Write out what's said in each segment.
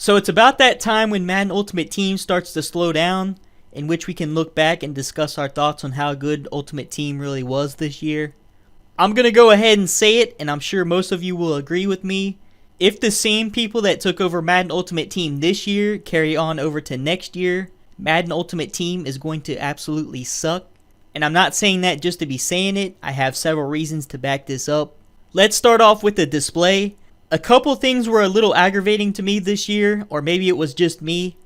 So it's about that time when Madden Ultimate Team starts to slow down, in which we can look back and discuss our thoughts on how good Ultimate Team really was this year. I'm going to go ahead and say it, and I'm sure most of you will agree with me. If the same people that took over Madden Ultimate Team this year carry on over to next year, Madden Ultimate Team is going to absolutely suck. And I'm not saying that just to be saying it, I have several reasons to back this up. Let's start off with the display. A couple things were a little aggravating to me this year, or maybe it was just me,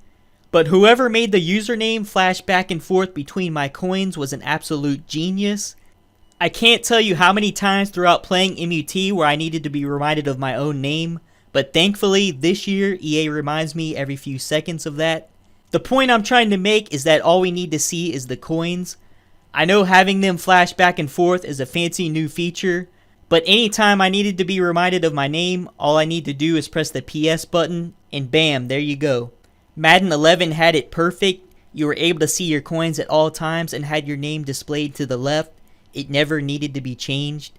but whoever made the username flash back and forth between my coins was an absolute genius. I can't tell you how many times throughout playing MUT where I needed to be reminded of my own name, but thankfully this year EA reminds me every few seconds of that. The point I'm trying to make is that all we need to see is the coins. I know having them flash back and forth is a fancy new feature, but anytime I needed to be reminded of my name, all I need to do is press the PS button, and bam, there you go. Madden 11 had it perfect. You were able to see your coins at all times and had your name displayed to the left. It never needed to be changed.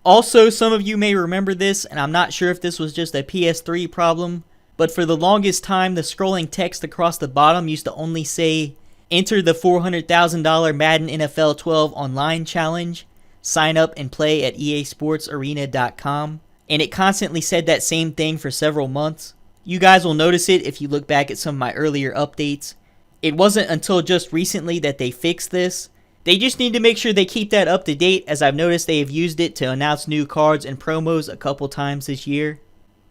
Also, some of you may remember this, and I'm not sure if this was just a PS3 problem, but for the longest time, the scrolling text across the bottom used to only say, "Enter the $400,000 Madden NFL 12 Online Challenge. Sign up and play at easportsarena.com." And it constantly said that same thing for several months. You guys will notice it if you look back at some of my earlier updates. It wasn't until just recently that they fixed this. They just need to make sure they keep that up to date, as I've noticed they have used it to announce new cards and promos a couple times this year.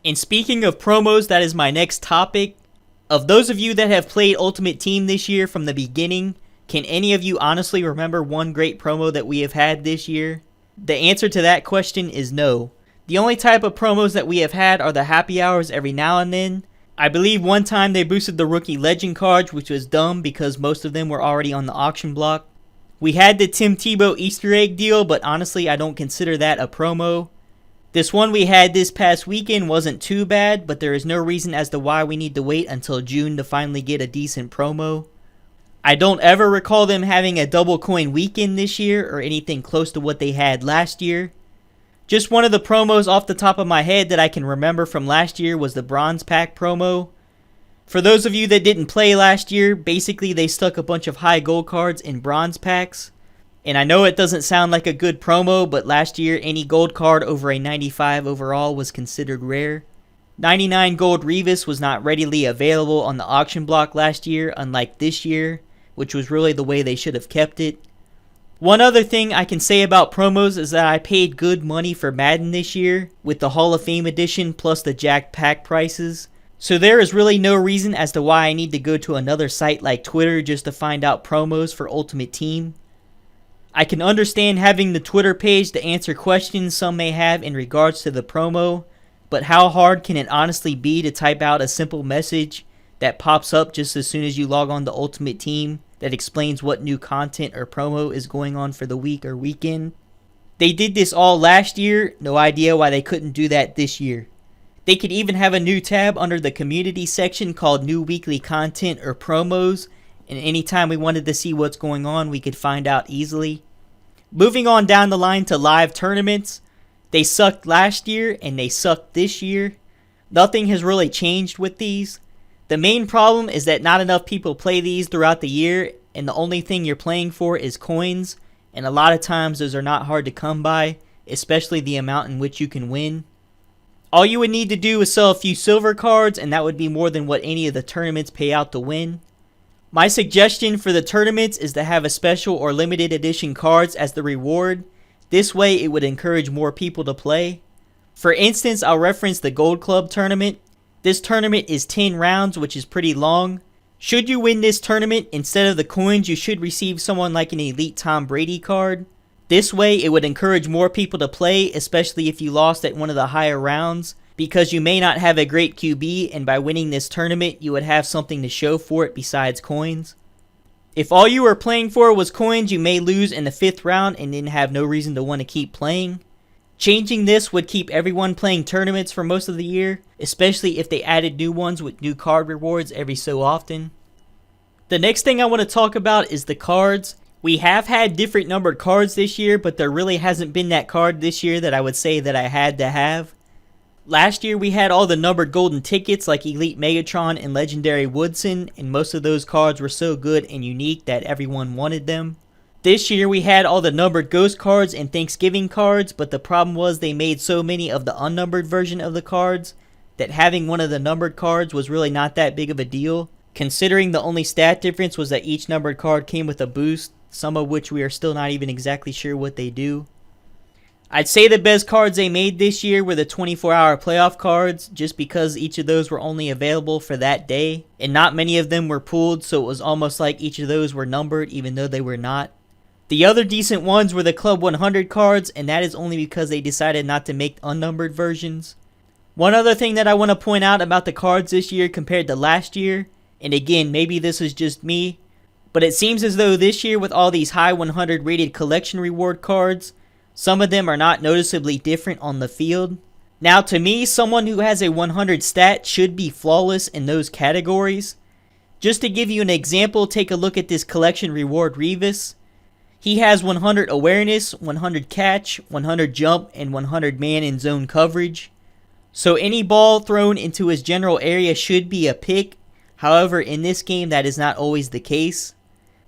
And speaking of promos, that is my next topic. Of those of you that have played Ultimate Team this year from the beginning, can any of you honestly remember one great promo that we have had this year? The answer to that question is no. The only type of promos that we have had are the happy hours every now and then. I believe one time they boosted the rookie legend cards, which was dumb because most of them were already on the auction block. We had the Tim Tebow Easter egg deal, but honestly I don't consider that a promo. This one we had this past weekend wasn't too bad, but there is no reason as to why we need to wait until June to finally get a decent promo. I don't ever recall them having a double coin weekend this year or anything close to what they had last year. Just one of the promos off the top of my head that I can remember from last year was the Bronze Pack promo. For those of you that didn't play last year, basically they stuck a bunch of high gold cards in bronze packs. And I know it doesn't sound like a good promo, but last year any gold card over a 95 overall was considered rare. 99 gold Revis was not readily available on the auction block last year, unlike this year, which was really the way they should have kept it. One other thing I can say about promos is that I paid good money for Madden this year, with the Hall of Fame edition plus the jacked pack prices. So there is really no reason as to why I need to go to another site like Twitter just to find out promos for Ultimate Team. I can understand having the Twitter page to answer questions some may have in regards to the promo, but how hard can it honestly be to type out a simple message that pops up just as soon as you log on to Ultimate Team that explains what new content or promo is going on for the week or weekend? They did this all last year, no idea why they couldn't do that this year. They could even have a new tab under the community section called New Weekly Content or Promos, and anytime we wanted to see what's going on, we could find out easily. Moving on down the line to live tournaments, they sucked last year and they sucked this year. Nothing has really changed with these. The main problem is that not enough people play these throughout the year, and the only thing you're playing for is coins, and a lot of times those are not hard to come by, especially the amount in which you can win. All you would need to do is sell a few silver cards, and that would be more than what any of the tournaments pay out to win. My suggestion for the tournaments is to have a special or limited edition cards as the reward. This way it would encourage more people to play. For instance, I'll reference the Gold Club tournament. This tournament is 10 rounds, which is pretty long. Should you win this tournament, instead of the coins, you should receive someone like an Elite Tom Brady card. This way, it would encourage more people to play, especially if you lost at one of the higher rounds, because you may not have a great QB, and by winning this tournament, you would have something to show for it besides coins. If all you were playing for was coins, you may lose in the 5th round and then have no reason to want to keep playing. Changing this would keep everyone playing tournaments for most of the year, especially if they added new ones with new card rewards every so often. The next thing I want to talk about is the cards. We have had different numbered cards this year, but there really hasn't been that card this year that I would say that I had to have. Last year we had all the numbered golden tickets like Elite Megatron and Legendary Woodson, and most of those cards were so good and unique that everyone wanted them. This year we had all the numbered ghost cards and Thanksgiving cards, but the problem was they made so many of the unnumbered version of the cards that having one of the numbered cards was really not that big of a deal, considering the only stat difference was that each numbered card came with a boost, some of which we are still not even exactly sure what they do. I'd say the best cards they made this year were the 24-hour playoff cards, just because each of those were only available for that day, and not many of them were pooled, so it was almost like each of those were numbered even though they were not. The other decent ones were the Club 100 cards, and that is only because they decided not to make unnumbered versions. One other thing that I want to point out about the cards this year compared to last year, and again, maybe this is just me, but it seems as though this year with all these high 100 rated collection reward cards, some of them are not noticeably different on the field. Now to me, someone who has a 100 stat should be flawless in those categories. Just to give you an example, take a look at this collection reward Revis. He has 100 awareness, 100 catch, 100 jump, and 100 man in zone coverage. So any ball thrown into his general area should be a pick. However, in this game that is not always the case.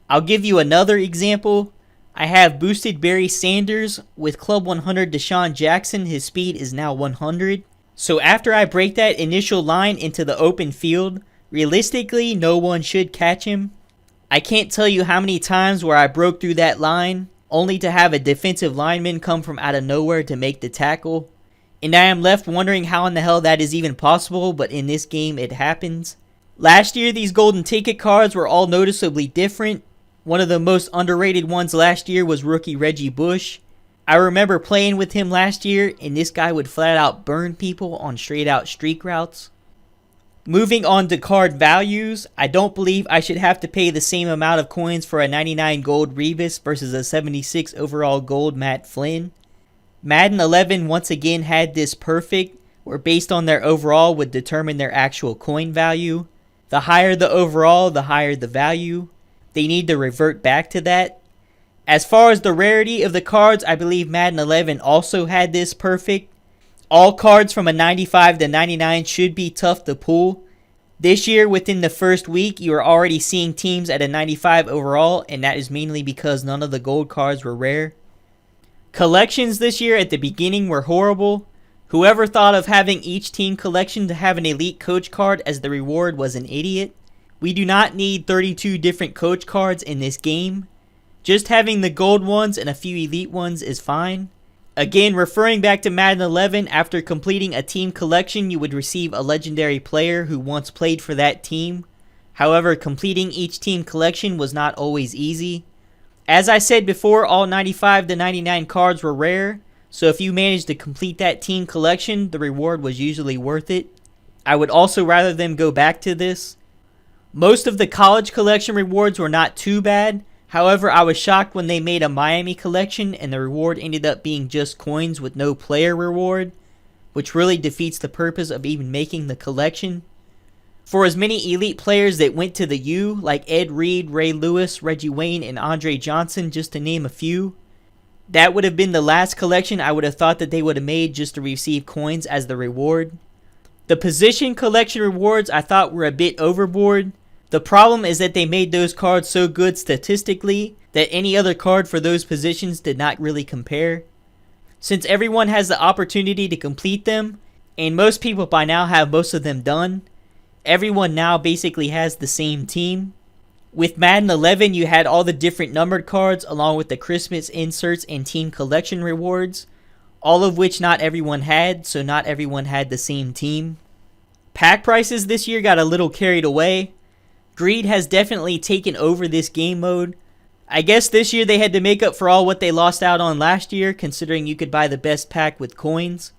I'll give you another example. I have boosted Barry Sanders with Club 100 Deshaun Jackson. His speed is now 100. So after I break that initial line into the open field, realistically no one should catch him. I can't tell you how many times where I broke through that line, only to have a defensive lineman come from out of nowhere to make the tackle. And I am left wondering how in the hell that is even possible, but in this game it happens. Last year these golden ticket cards were all noticeably different. One of the most underrated ones last year was rookie Reggie Bush. I remember playing with him last year, and this guy would flat out burn people on straight out streak routes. Moving on to card values, I don't believe I should have to pay the same amount of coins for a 99 gold Revis versus a 76 overall gold Matt Flynn. Madden 11 once again had this perfect, where based on their overall would determine their actual coin value. The higher the overall, the higher the value. They need to revert back to that. As far as the rarity of the cards, I believe Madden 11 also had this perfect. All cards from a 95 to 99 should be tough to pull. This year, within the first week, you are already seeing teams at a 95 overall, and that is mainly because none of the gold cards were rare. Collections this year at the beginning were horrible. Whoever thought of having each team collection to have an elite coach card as the reward was an idiot. We do not need 32 different coach cards in this game. Just having the gold ones and a few elite ones is fine. Again, referring back to Madden 11, after completing a team collection, you would receive a legendary player who once played for that team. However, completing each team collection was not always easy. As I said before, all 95 to 99 cards were rare, so if you managed to complete that team collection, the reward was usually worth it. I would also rather them go back to this. Most of the college collection rewards were not too bad. However, I was shocked when they made a Miami collection and the reward ended up being just coins with no player reward, which really defeats the purpose of even making the collection. For as many elite players that went to the U, like Ed Reed, Ray Lewis, Reggie Wayne, and Andre Johnson, just to name a few, that would have been the last collection I would have thought that they would have made just to receive coins as the reward. The position collection rewards I thought were a bit overboard. The problem is that they made those cards so good statistically that any other card for those positions did not really compare. Since everyone has the opportunity to complete them, and most people by now have most of them done, everyone now basically has the same team. With Madden 11, you had all the different numbered cards along with the Christmas inserts and team collection rewards, all of which not everyone had, so not everyone had the same team. Pack prices this year got a little carried away. Greed has definitely taken over this game mode. I guess this year they had to make up for all what they lost out on last year, considering you could buy the best pack with coins.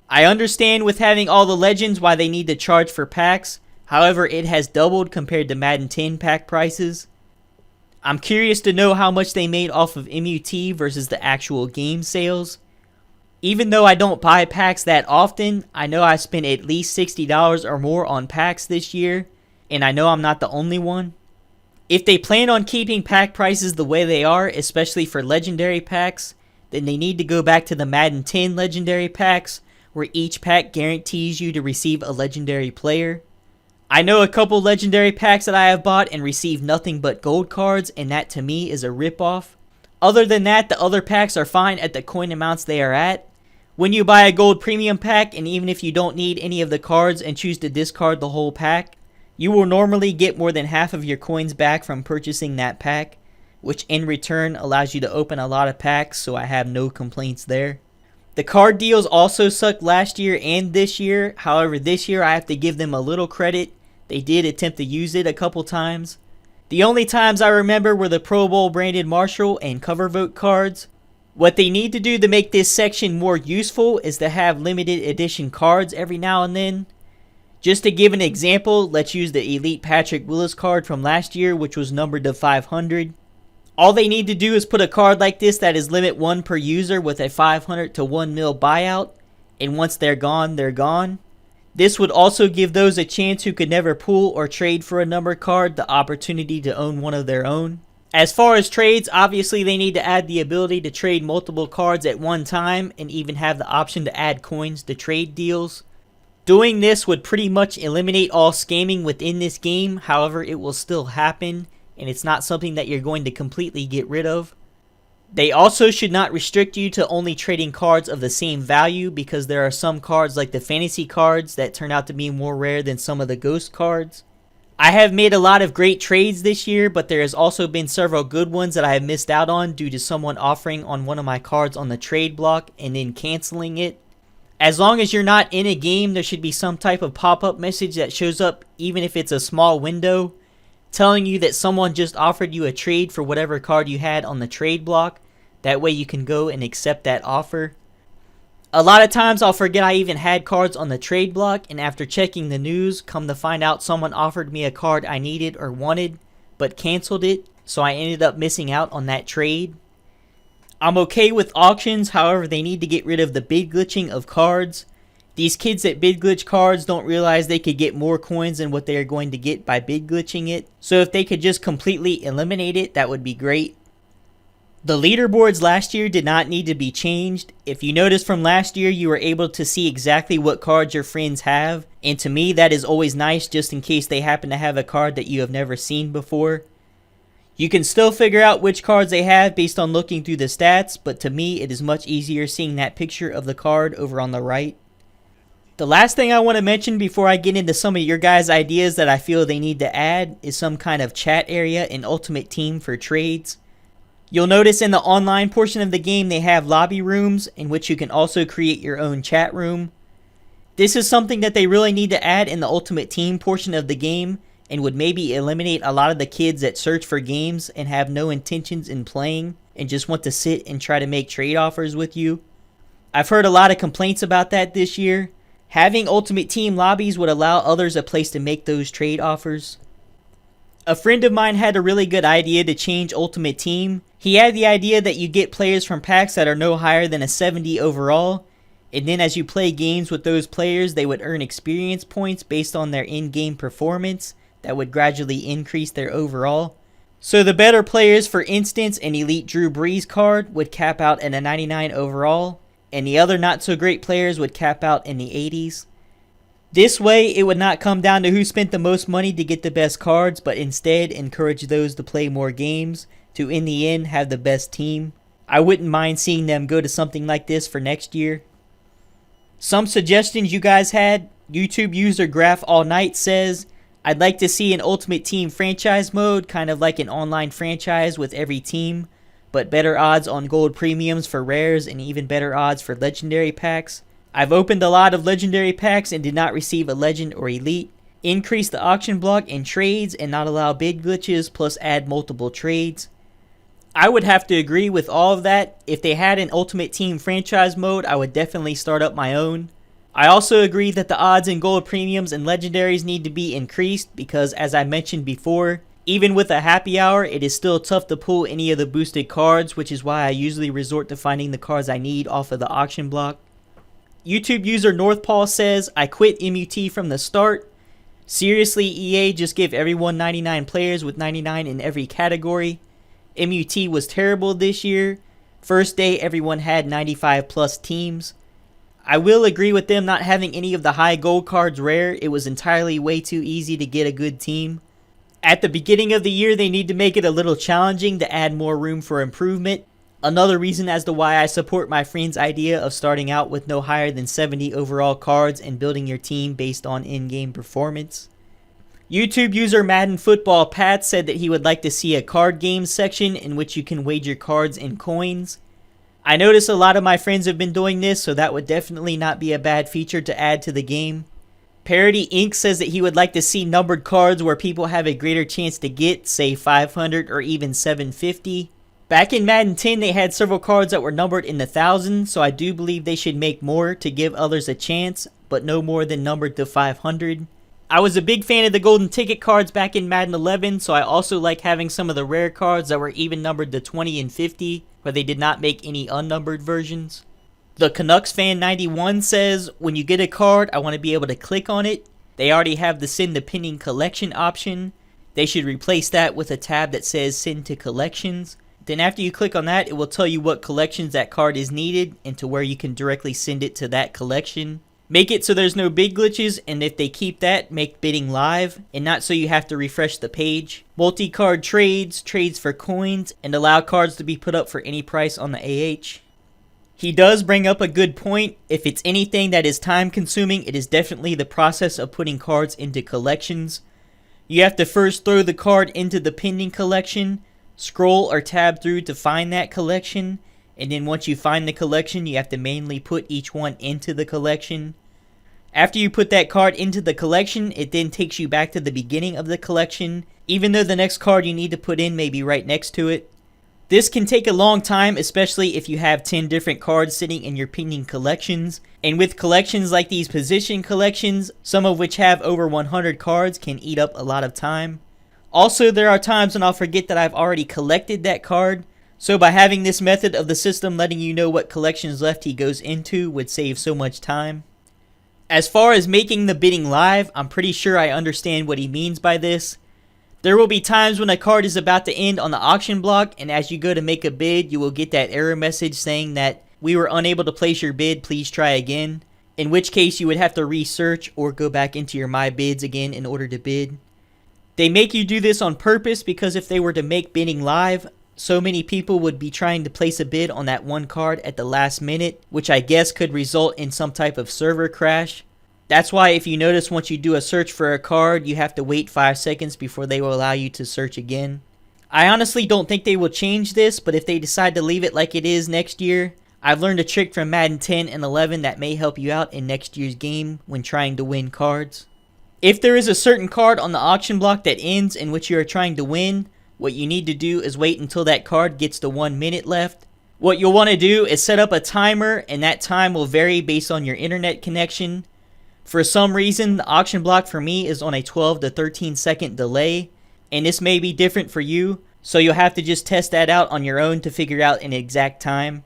I understand with having all the legends why they need to charge for packs. However, it has doubled compared to Madden 10 pack prices. I'm curious to know how much they made off of MUT versus the actual game sales. Even though I don't buy packs that often, I know I spent at least $60 or more on packs this year, and I know I'm not the only one. If they plan on keeping pack prices the way they are, especially for legendary packs, then they need to go back to the Madden 10 legendary packs, where each pack guarantees you to receive a legendary player. I know a couple legendary packs that I have bought and received nothing but gold cards, and that to me is a ripoff. Other than that, the other packs are fine at the coin amounts they are at. When you buy a gold premium pack, and even if you don't need any of the cards and choose to discard the whole pack, you will normally get more than half of your coins back from purchasing that pack, which in return allows you to open a lot of packs, so I have no complaints there. The card deals also sucked last year and this year. However, this year I have to give them a little credit. They did attempt to use it a couple times. The only times I remember were the Pro Bowl Brandon Marshall and cover vote cards. What they need to do to make this section more useful is to have limited edition cards every now and then. Just to give an example, let's use the Elite Patrick Willis card from last year, which was numbered to 500. All they need to do is put a card like this that is limit 1 per user with a 500 to 1 mil buyout, and once they're gone, they're gone. This would also give those a chance who could never pull or trade for a numbered card the opportunity to own one of their own. As far as trades, obviously they need to add the ability to trade multiple cards at one time and even have the option to add coins to trade deals. Doing this would pretty much eliminate all scamming within this game. However, it will still happen, and it's not something that you're going to completely get rid of. They also should not restrict you to only trading cards of the same value, because there are some cards like the fantasy cards that turn out to be more rare than some of the ghost cards. I have made a lot of great trades this year, but there has also been several good ones that I have missed out on due to someone offering on one of my cards on the trade block and then canceling it. As long as you're not in a game, there should be some type of pop-up message that shows up, even if it's a small window, telling you that someone just offered you a trade for whatever card you had on the trade block. That way you can go and accept that offer. A lot of times I'll forget I even had cards on the trade block, and after checking the news, come to find out someone offered me a card I needed or wanted, but canceled it, so I ended up missing out on that trade. I'm okay with auctions, however they need to get rid of the bid glitching of cards. These kids that bid glitch cards don't realize they could get more coins than what they are going to get by bid glitching it. So if they could just completely eliminate it, that would be great. The leaderboards last year did not need to be changed. If you notice from last year, you were able to see exactly what cards your friends have. And to me, that is always nice, just in case they happen to have a card that you have never seen before. You can still figure out which cards they have based on looking through the stats, but to me, it is much easier seeing that picture of the card over on the right. The last thing I want to mention before I get into some of your guys' ideas that I feel they need to add is some kind of chat area in Ultimate Team for trades. You'll notice in the online portion of the game they have lobby rooms in which you can also create your own chat room. This is something that they really need to add in the Ultimate Team portion of the game, and would maybe eliminate a lot of the kids that search for games and have no intentions in playing and just want to sit and try to make trade offers with you. I've heard a lot of complaints about that this year. Having Ultimate Team lobbies would allow others a place to make those trade offers. A friend of mine had a really good idea to change Ultimate Team. He had the idea that you get players from packs that are no higher than a 70 overall, and then as you play games with those players, they would earn experience points based on their in-game performance that would gradually increase their overall. So the better players, for instance, an Elite Drew Brees card would cap out at a 99 overall, and the other not so great players would cap out in the 80s. This way, it would not come down to who spent the most money to get the best cards, but instead encourage those to play more games to, in the end, have the best team. I wouldn't mind seeing them go to something like this for next year. Some suggestions you guys had. YouTube user Graph All Night says, I'd like to see an Ultimate Team franchise mode, kind of like an online franchise with every team, but better odds on gold premiums for rares and even better odds for legendary packs. I've opened a lot of legendary packs and did not receive a legend or elite. Increase the auction block in trades and not allow bid glitches, plus add multiple trades. I would have to agree with all of that. If they had an Ultimate Team franchise mode, I would definitely start up my own. I also agree that the odds in gold premiums and legendaries need to be increased because, as I mentioned before, even with a happy hour, it is still tough to pull any of the boosted cards, which is why I usually resort to finding the cards I need off of the auction block. YouTube user Northpaw says, I quit MUT from the start. Seriously, EA just give everyone 99 players with 99 in every category. MUT was terrible this year. First day, everyone had 95 plus teams. I will agree with them not having any of the high gold cards rare. It was entirely way too easy to get a good team. At the beginning of the year, they need to make it a little challenging to add more room for improvement. Another reason as to why I support my friend's idea of starting out with no higher than 70 overall cards and building your team based on in-game performance. YouTube user Madden Football Pat said that he would like to see a card games section in which you can wager cards and coins. I notice a lot of my friends have been doing this, so that would definitely not be a bad feature to add to the game. Parody Inc. says that he would like to see numbered cards where people have a greater chance to get, say 500 or even 750. Back in Madden 10, they had several cards that were numbered in the thousands, so I do believe they should make more to give others a chance, but no more than numbered to 500. I was a big fan of the golden ticket cards back in Madden 11, so I also like having some of the rare cards that were even numbered to 20 and 50, where they did not make any unnumbered versions. The Canucks fan 91 says, when you get a card, I want to be able to click on it. They already have the send to pending collection option. They should replace that with a tab that says send to collections. Then after you click on that, it will tell you what collections that card is needed and to where you can directly send it to that collection. Make it so there's no big glitches, and if they keep that, make bidding live, and not so you have to refresh the page. Multi-card trades, trades for coins, and allow cards to be put up for any price on the AH. He does bring up a good point. If it's anything that is time consuming, it is definitely the process of putting cards into collections. You have to first throw the card into the pending collection, scroll or tab through to find that collection, and then once you find the collection, you have to manually put each one into the collection. After you put that card into the collection, it then takes you back to the beginning of the collection, even though the next card you need to put in may be right next to it. This can take a long time, especially if you have 10 different cards sitting in your pending collections. And with collections like these position collections, some of which have over 100 cards, can eat up a lot of time. Also, there are times when I'll forget that I've already collected that card, so by having this method of the system letting you know what collections left he goes into would save so much time. As far as making the bidding live, I'm pretty sure I understand what he means by this. There will be times when a card is about to end on the auction block, and as you go to make a bid, you will get that error message saying that we were unable to place your bid, please try again. In which case you would have to research or go back into your My Bids again in order to bid. They make you do this on purpose because if they were to make bidding live, so many people would be trying to place a bid on that one card at the last minute, which I guess could result in some type of server crash. That's why if you notice once you do a search for a card, you have to wait 5 seconds before they will allow you to search again. I honestly don't think they will change this, but if they decide to leave it like it is next year, I've learned a trick from Madden 10 and 11 that may help you out in next year's game when trying to win cards. If there is a certain card on the auction block that ends in which you are trying to win, what you need to do is wait until that card gets to 1 minute left. What you'll want to do is set up a timer, and that time will vary based on your internet connection. For some reason, the auction block for me is on a 12 to 13 second delay, and this may be different for you, so you'll have to just test that out on your own to figure out an exact time.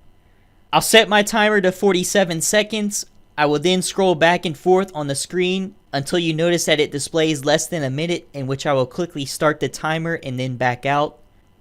I'll set my timer to 47 seconds. I will then scroll back and forth on the screen until you notice that it displays less than a minute, in which I will quickly start the timer and then back out.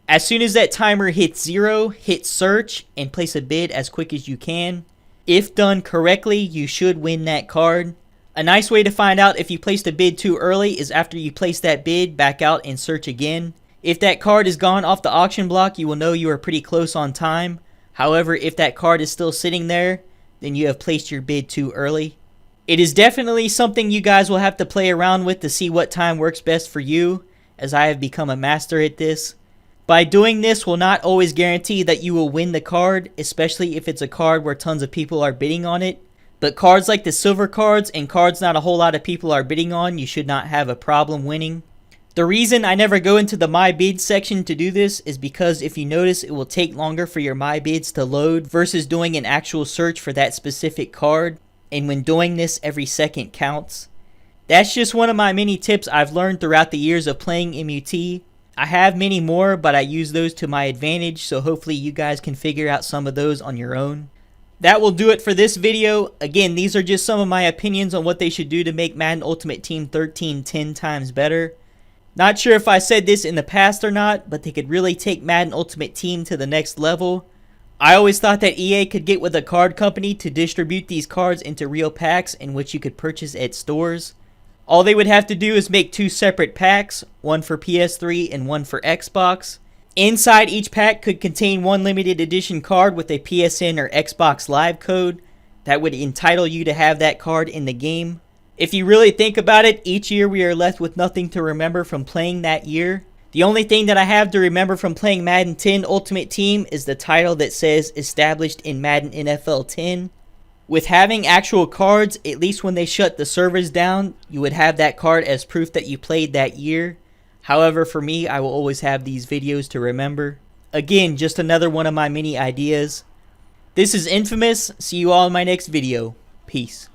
As soon as that timer hits 0, hit search and place a bid as quick as you can. If done correctly, you should win that card. A nice way to find out if you placed a bid too early is after you place that bid, back out and search again. If that card is gone off the auction block, you will know you are pretty close on time. However, if that card is still sitting there, then you have placed your bid too early. It is definitely something you guys will have to play around with to see what time works best for you, as I have become a master at this. By doing this will not always guarantee that you will win the card, especially if it's a card where tons of people are bidding on it. But cards like the silver cards and cards not a whole lot of people are bidding on, you should not have a problem winning. The reason I never go into the My Bids section to do this is because if you notice, it will take longer for your My Bids to load versus doing an actual search for that specific card. And when doing this, every second counts. That's just one of my many tips I've learned throughout the years of playing MUT. I have many more, but I use those to my advantage, so hopefully you guys can figure out some of those on your own. That will do it for this video. Again, these are just some of my opinions on what they should do to make Madden Ultimate Team 13 10 times better. Not sure if I said this in the past or not, but they could really take Madden Ultimate Team to the next level. I always thought that EA could get with a card company to distribute these cards into real packs in which you could purchase at stores. All they would have to do is make 2 separate packs, one for PS3 and one for Xbox. Inside each pack could contain one limited edition card with a PSN or Xbox Live code that would entitle you to have that card in the game. If you really think about it, each year we are left with nothing to remember from playing that year. The only thing that I have to remember from playing Madden 10 Ultimate Team is the title that says established in Madden NFL 10. With having actual cards, at least when they shut the servers down, you would have that card as proof that you played that year. However, for me, I will always have these videos to remember. Again, just another one of my many ideas. This is Infamous. See you all in my next video. Peace.